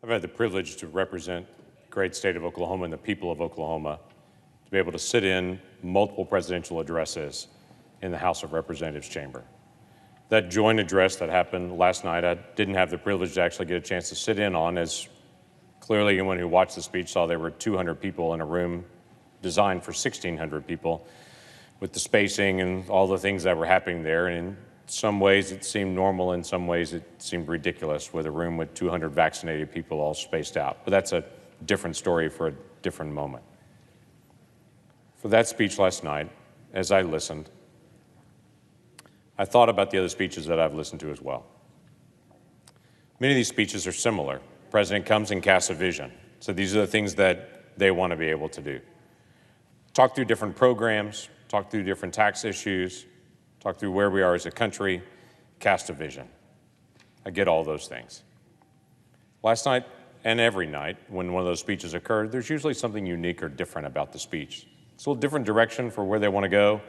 I've had the privilege to represent the great state of Oklahoma and the people of Oklahoma, to be able to sit in multiple presidential addresses in the House of Representatives chamber. That joint address that happened last night, I didn't have the privilege to actually get a chance to sit in on, as clearly anyone who watched the speech saw there were 200 people in a room designed for 1,600 people, with the spacing and all the things that were happening there. And in some ways it seemed normal, in some ways it seemed ridiculous, with a room with 200 vaccinated people all spaced out. But that's a different story for a different moment. For that speech last night, as I listened, I thought about the other speeches that I've listened to as well. Many of these speeches are similar. The president comes and casts a vision. So these are the things that they want to be able to do. Talk through different programs, talk through different tax issues, talk through where we are as a country, cast a vision. I get all those things. Last night and every night when one of those speeches occurred, there's usually something unique or different about the speech. It's a little different direction for where they want to go.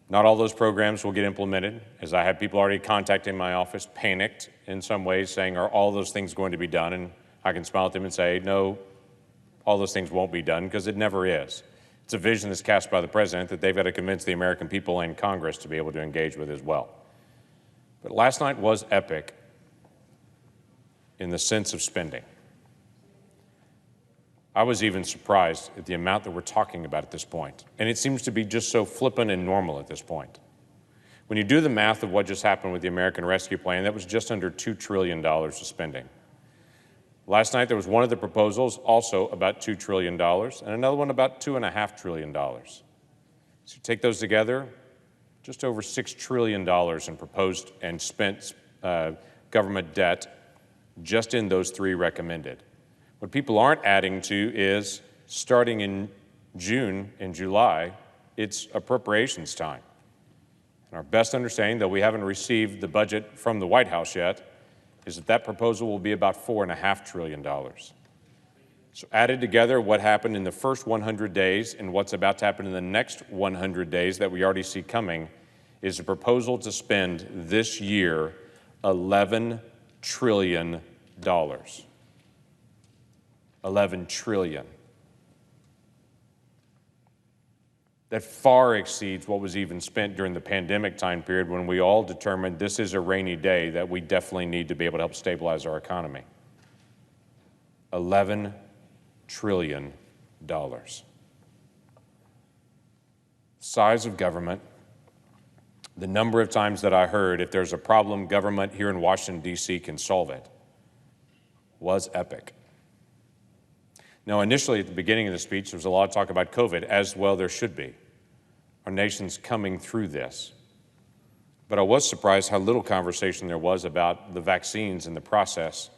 Not all those programs will get implemented, as I have people already contacting my office, panicked in some ways, saying, are all those things going to be done? And I can smile at them and say, no, all those things won't be done, because it never is. It's a vision that's cast by the president that they've got to convince the American people and Congress to be able to engage with as well. But last night was epic in the sense of spending. I was even surprised at the amount that we're talking about at this point. And it seems to be just so flippant and normal at this point. When you do the math of what just happened with the American Rescue Plan, that was just under $2 trillion of spending. Last night, there was one of the proposals also about $2 trillion and another one about $2.5 trillion. So you take those together, just over $6 trillion in proposed and spent government debt just in those three recommended. What people aren't adding to is, starting in June and July, it's appropriations time. And our best understanding, though we haven't received the budget from the White House yet, is that that proposal will be about $4.5 trillion. So added together, what happened in the first 100 days and what's about to happen in the next 100 days that we already see coming is a proposal to spend this year $11 trillion. 11 trillion. That far exceeds what was even spent during the pandemic time period, when we all determined this is a rainy day that we definitely need to be able to help stabilize our economy. $11 trillion. Size of government, the number of times that I heard, if there's a problem, government here in Washington, D.C. can solve it, was epic. Now, initially at the beginning of the speech, there was a lot of talk about COVID, as well there should be. Our nation's coming through this. But I was surprised how little conversation there was about the vaccines and the process,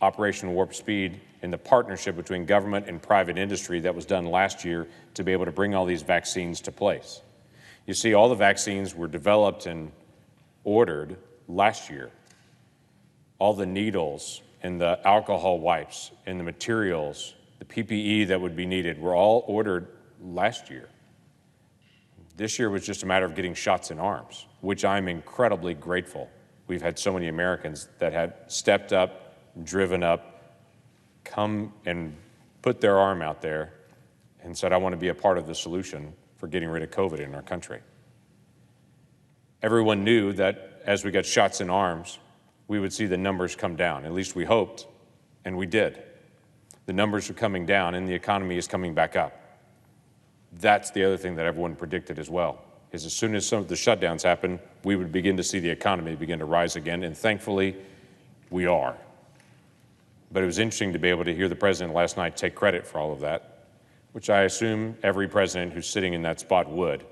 Operation Warp Speed, and the partnership between government and private industry that was done last year to be able to bring all these vaccines to place. You see, all the vaccines were developed and ordered last year. All the needles and the alcohol wipes and the materials, the PPE that would be needed, were all ordered last year. This year was just a matter of getting shots in arms, which I'm incredibly grateful. We've had so many Americans that have stepped up, driven up, come and put their arm out there and said, I want to be a part of the solution for getting rid of COVID in our country. Everyone knew that as we got shots in arms, we would see the numbers come down. At least we hoped, and we did. The numbers are coming down and the economy is coming back up. That's the other thing that everyone predicted as well, is as soon as some of the shutdowns happen, we would begin to see the economy begin to rise again, and thankfully, we are. But it was interesting to be able to hear the president last night take credit for all of that, which I assume every president who's sitting in that spot would.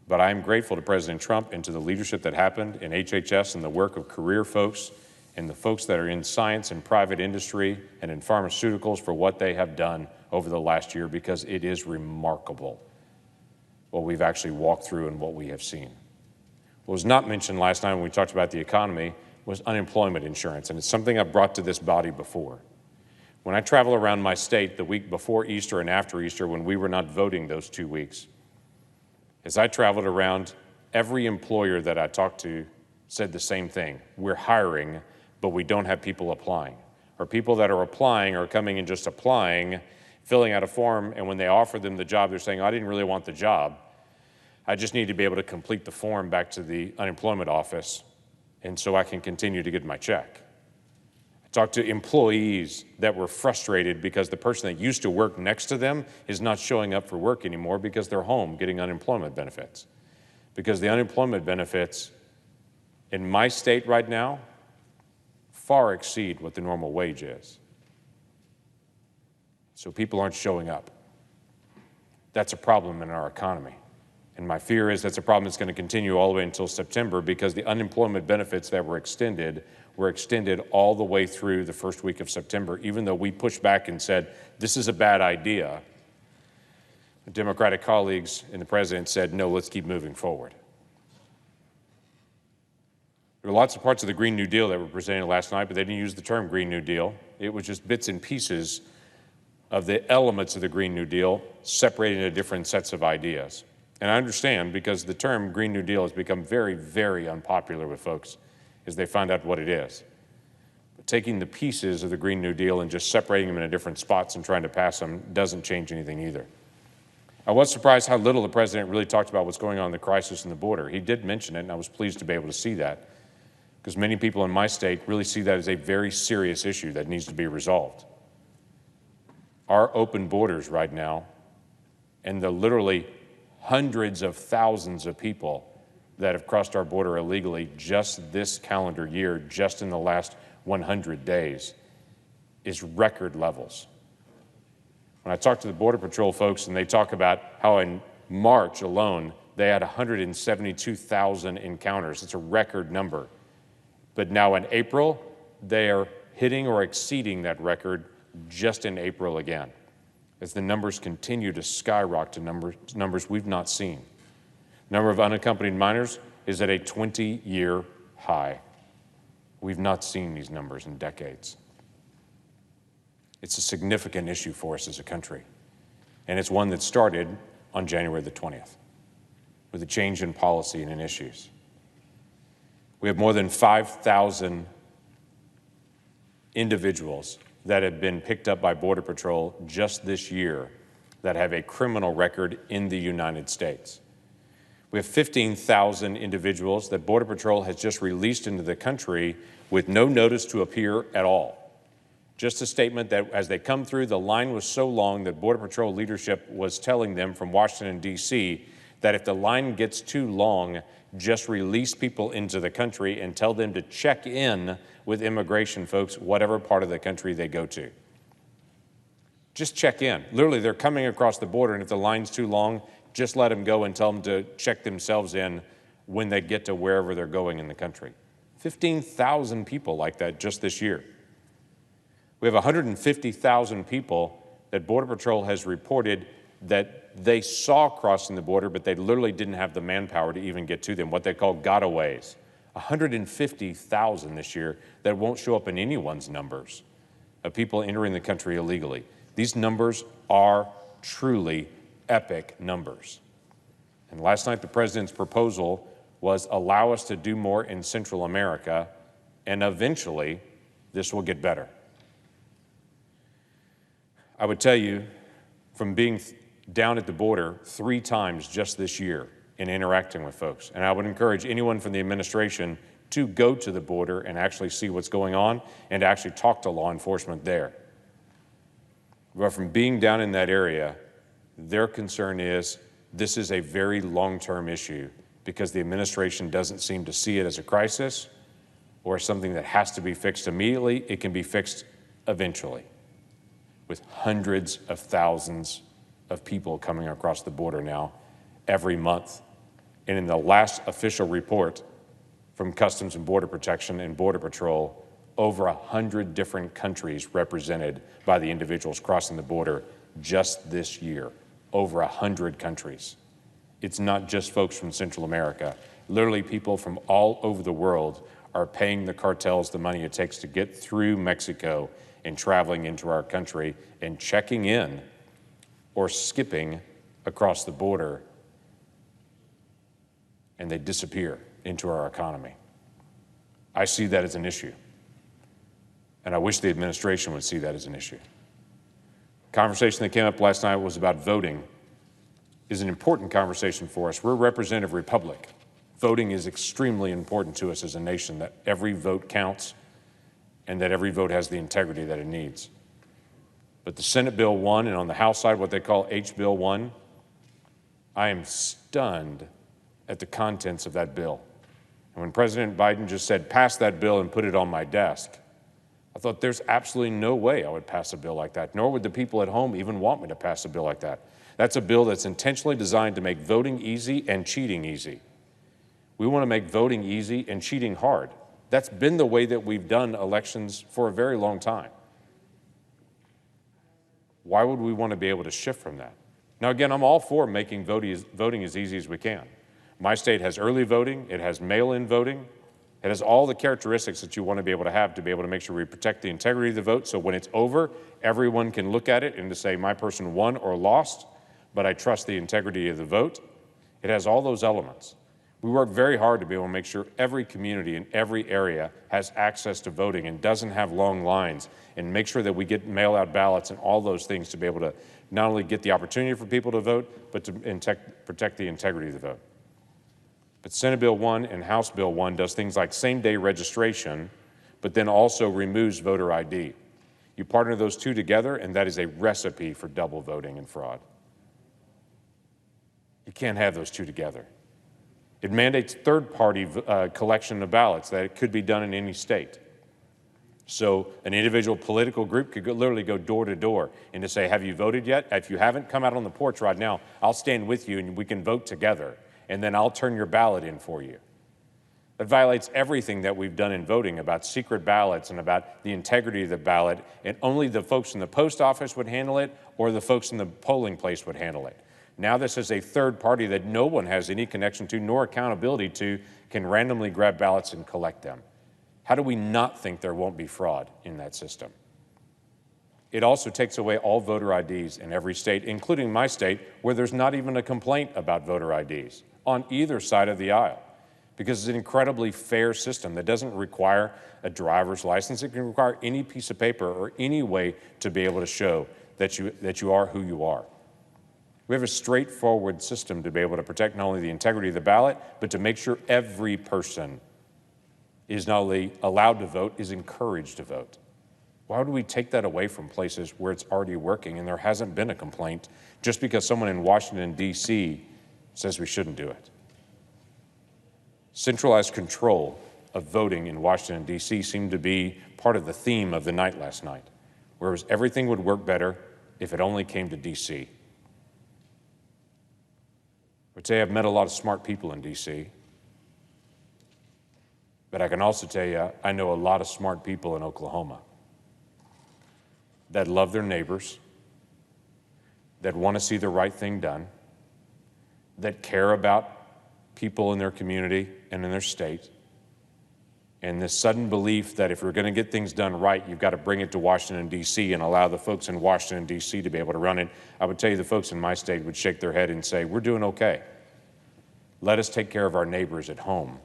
But I am grateful to President Trump and to the leadership that happened in HHS and the work of career folks and the folks that are in science and private industry and in pharmaceuticals for what they have done over the last year, because it is remarkable what we've actually walked through and what we have seen. What was not mentioned last night when we talked about the economy was unemployment insurance, and it's something I've brought to this body before. When I travel around my state the week before Easter and after Easter, when we were not voting those 2 weeks, as I traveled around, every employer that I talked to said the same thing. We're hiring, but we don't have people applying. or people that are applying are coming and just applying, filling out a form, and when they offer them the job, they're saying, I didn't really want the job. I just need to be able to complete the form back to the unemployment office, and so I can continue to get my check. I talked to employees that were frustrated because the person that used to work next to them is not showing up for work anymore because they're home getting unemployment benefits. Because the unemployment benefits in my state right now far exceed what the normal wage is. So people aren't showing up. That's a problem in our economy. And my fear is that's a problem that's going to continue all the way until September, because the unemployment benefits that were extended all the way through the first week of September, even though we pushed back and said, this is a bad idea. The Democratic colleagues and the president said, no, let's keep moving forward. There were lots of parts of the Green New Deal that were presented last night, but they didn't use the term Green New Deal. It was just bits and pieces of the elements of the Green New Deal separated into different sets of ideas. And I understand, because the term Green New Deal has become very, very unpopular with folks as they find out what it is. But taking the pieces of the Green New Deal and just separating them into different spots and trying to pass them doesn't change anything either. I was surprised how little the president really talked about what's going on in the crisis in the border. He did mention it, and I was pleased to be able to see that, because many people in my state really see that as a very serious issue that needs to be resolved. Our open borders right now, and the literally hundreds of thousands of people that have crossed our border illegally just this calendar year, just in the last 100 days, is record levels. When I talk to the Border Patrol folks, and they talk about how in March alone, they had 172,000 encounters. It's a record number. But now in April, they are hitting or exceeding that record just in April again, as the numbers continue to skyrocket to numbers we've not seen. Number of unaccompanied minors is at a 20-year high. We've not seen these numbers in decades. It's a significant issue for us as a country, and it's one that started on January the 20th with a change in policy and in issues. We have more than 5,000 individuals that have been picked up by Border Patrol just this year that have a criminal record in the United States. We have 15,000 individuals that Border Patrol has just released into the country with no notice to appear at all. Just a statement that as they come through, the line was so long that Border Patrol leadership was telling them from Washington, D.C., that if the line gets too long, just release people into the country and tell them to check in with immigration folks, whatever part of the country they go to. Just check in. Literally, they're coming across the border, and if the line's too long, just let them go and tell them to check themselves in when they get to wherever they're going in the country. 15,000 people like that just this year. We have 150,000 people that Border Patrol has reported that they saw crossing the border, but they literally didn't have the manpower to even get to them, what they call gotaways. 150,000 this year that won't show up in anyone's numbers of people entering the country illegally. These numbers are truly epic numbers. And last night, the president's proposal was allow us to do more in Central America, and eventually this will get better. I would tell you, from being down at the border 3 times just this year in interacting with folks, and I would encourage anyone from the administration to go to the border and actually see what's going on and to actually talk to law enforcement there. But from being down in that area, their concern is this is a very long-term issue because the administration doesn't seem to see it as a crisis or something that has to be fixed immediately. It can be fixed eventually, with hundreds of thousands of people coming across the border now every month. And in the last official report from Customs and Border Protection and Border Patrol, over 100 different countries represented by the individuals crossing the border just this year. Over 100 countries. It's not just folks from Central America. Literally, people from all over the world are paying the cartels the money it takes to get through Mexico and traveling into our country and checking in or skipping across the border, and they disappear into our economy. I see that as an issue. And I wish the administration would see that as an issue. Conversation that came up last night was about voting. Is an important conversation for us. We're a representative republic. Voting is extremely important to us as a nation, that every vote counts and that every vote has the integrity that it needs. But the Senate Bill 1 and on the House side, what they call H Bill 1, I am stunned at the contents of that bill. And when President Biden just said, pass that bill and put it on my desk, I thought there's absolutely no way I would pass a bill like that, nor would the people at home even want me to pass a bill like that. That's a bill that's intentionally designed to make voting easy and cheating easy. We want to make voting easy and cheating hard. That's been the way that we've done elections for a very long time. Why would we want to be able to shift from that? Now, again, I'm all for making voting as easy as we can. My state has early voting, it has mail-in voting, it has all the characteristics that you want to be able to make sure we protect the integrity of the vote, so when it's over, everyone can look at it and to say my person won or lost, but I trust the integrity of the vote. It has all those elements. We work very hard to be able to make sure every community in every area has access to voting and doesn't have long lines, and make sure that we get mail-out ballots and all those things to be able to not only get the opportunity for people to vote, but to protect the integrity of the vote. But Senate Bill 1 and House Bill 1 does things like same-day registration, but then also removes voter ID. You partner those two together, and that is a recipe for double voting and fraud. You can't have those two together. It mandates third-party collection of ballots, that it could be done in any state. So an individual political group could literally go door to door and to say, have you voted yet? If you haven't, come out on the porch right now. I'll stand with you and we can vote together, and then I'll turn your ballot in for you. That violates everything that we've done in voting about secret ballots and about the integrity of the ballot, and only the folks in the post office would handle it or the folks in the polling place would handle it. Now this is a third party that no one has any connection to nor accountability to, can randomly grab ballots and collect them. How do we not think there won't be fraud in that system? It also takes away all voter IDs in every state, including my state, where there's not even a complaint about voter IDs on either side of the aisle, because it's an incredibly fair system that doesn't require a driver's license. It can require any piece of paper or any way to be able to show that you are who you are. We have a straightforward system to be able to protect not only the integrity of the ballot, but to make sure every person is not only allowed to vote, is encouraged to vote. Why would we take that away from places where it's already working and there hasn't been a complaint just because someone in Washington, D.C. says we shouldn't do it? Centralized control of voting in Washington, D.C. seemed to be part of the theme of the night last night, whereas everything would work better if it only came to D.C. I would say I've met a lot of smart people in D.C., but I can also tell you I know a lot of smart people in Oklahoma that love their neighbors, that want to see the right thing done, that care about people in their community and in their state, and this sudden belief that if we're going to get things done right, you've got to bring it to Washington, D.C. and allow the folks in Washington, D.C. to be able to run it. I would tell you the folks in my state would shake their head and say, we're doing okay. Let us take care of our neighbors at home.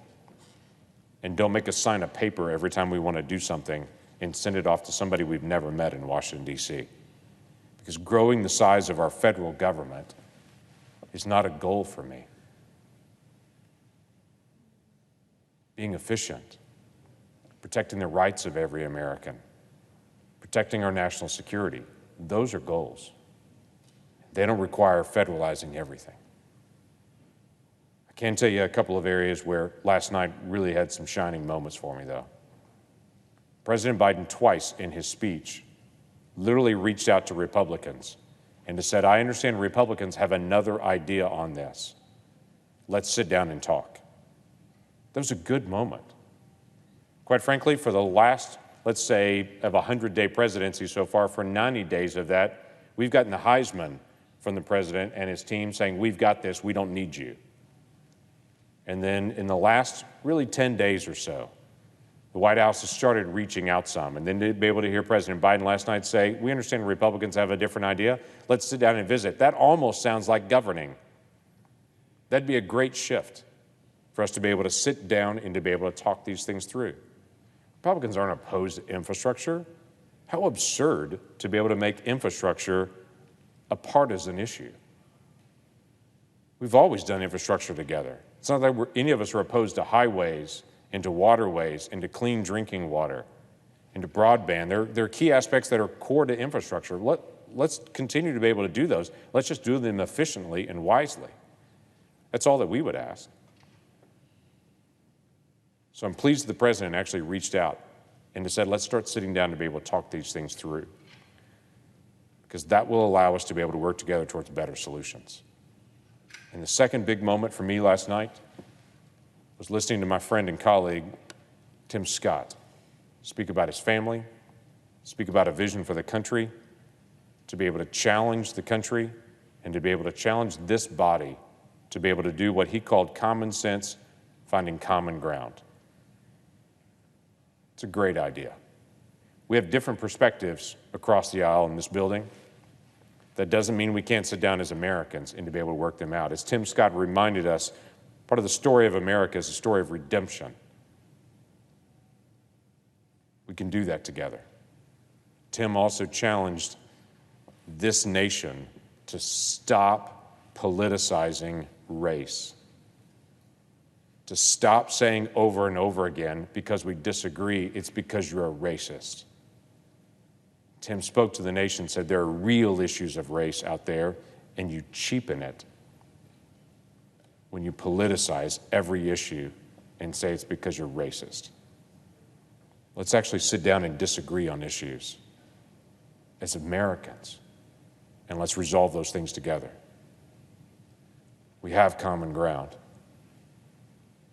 And don't make us sign a paper every time we want to do something and send it off to somebody we've never met in Washington, D.C. Because growing the size of our federal government is not a goal for me. Being efficient, protecting the rights of every American, protecting our national security, those are goals. They don't require federalizing everything. I can tell you a couple of areas where last night really had some shining moments for me, though. President Biden twice in his speech literally reached out to Republicans and said, I understand Republicans have another idea on this. Let's sit down and talk. That was a good moment. Quite frankly, for the last, let's say, of a 100-day presidency so far, for 90 days of that, we've gotten the Heisman from the president and his team saying, we've got this, we don't need you. And then in the last really 10 days or so, the White House has started reaching out some. And then to be able to hear President Biden last night say, we understand Republicans have a different idea. Let's sit down and visit. That almost sounds like governing. That'd be a great shift for us to be able to sit down and to be able to talk these things through. Republicans aren't opposed to infrastructure. How absurd to be able to make infrastructure a partisan issue. We've always done infrastructure together. It's not like any of us are opposed to highways, into waterways, into clean drinking water, into broadband. There are key aspects that are core to infrastructure. Let's continue to be able to do those. Let's just do them efficiently and wisely. That's all that we would ask. So I'm pleased the president actually reached out and said, let's start sitting down to be able to talk these things through, because that will allow us to be able to work together towards better solutions. And the second big moment for me last night was listening to my friend and colleague, Tim Scott, speak about his family, speak about a vision for the country, to be able to challenge the country and to be able to challenge this body to be able to do what he called common sense, finding common ground. It's a great idea. We have different perspectives across the aisle in this building. That doesn't mean we can't sit down as Americans and to be able to work them out. As Tim Scott reminded us, part of the story of America is a story of redemption. We can do that together. Tim also challenged this nation to stop politicizing race, to stop saying over and over again, because we disagree, it's because you're a racist. Tim spoke to the nation, said there are real issues of race out there, and you cheapen it when you politicize every issue and say it's because you're racist. Let's actually sit down and disagree on issues as Americans, and let's resolve those things together. We have common ground,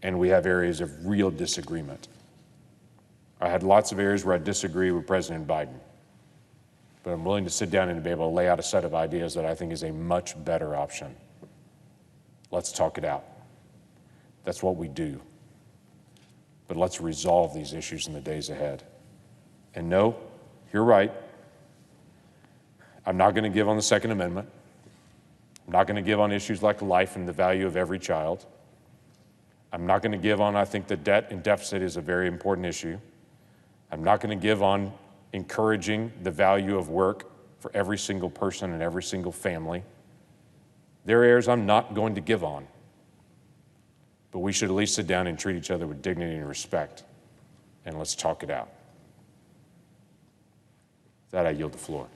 and we have areas of real disagreement. I had lots of areas where I disagree with President Biden, but I'm willing to sit down and be able to lay out a set of ideas that I think is a much better option. Let's talk it out. That's what we do. But let's resolve these issues in the days ahead. And no, you're right. I'm not going to give on the Second Amendment. I'm not going to give on issues like life and the value of every child. I'm not going to give on, I think the debt and deficit is a very important issue. I'm not going to give on encouraging the value of work for every single person and every single family. There are areas I'm not going to give on. But we should at least sit down and treat each other with dignity and respect, and let's talk it out. With that, I yield the floor.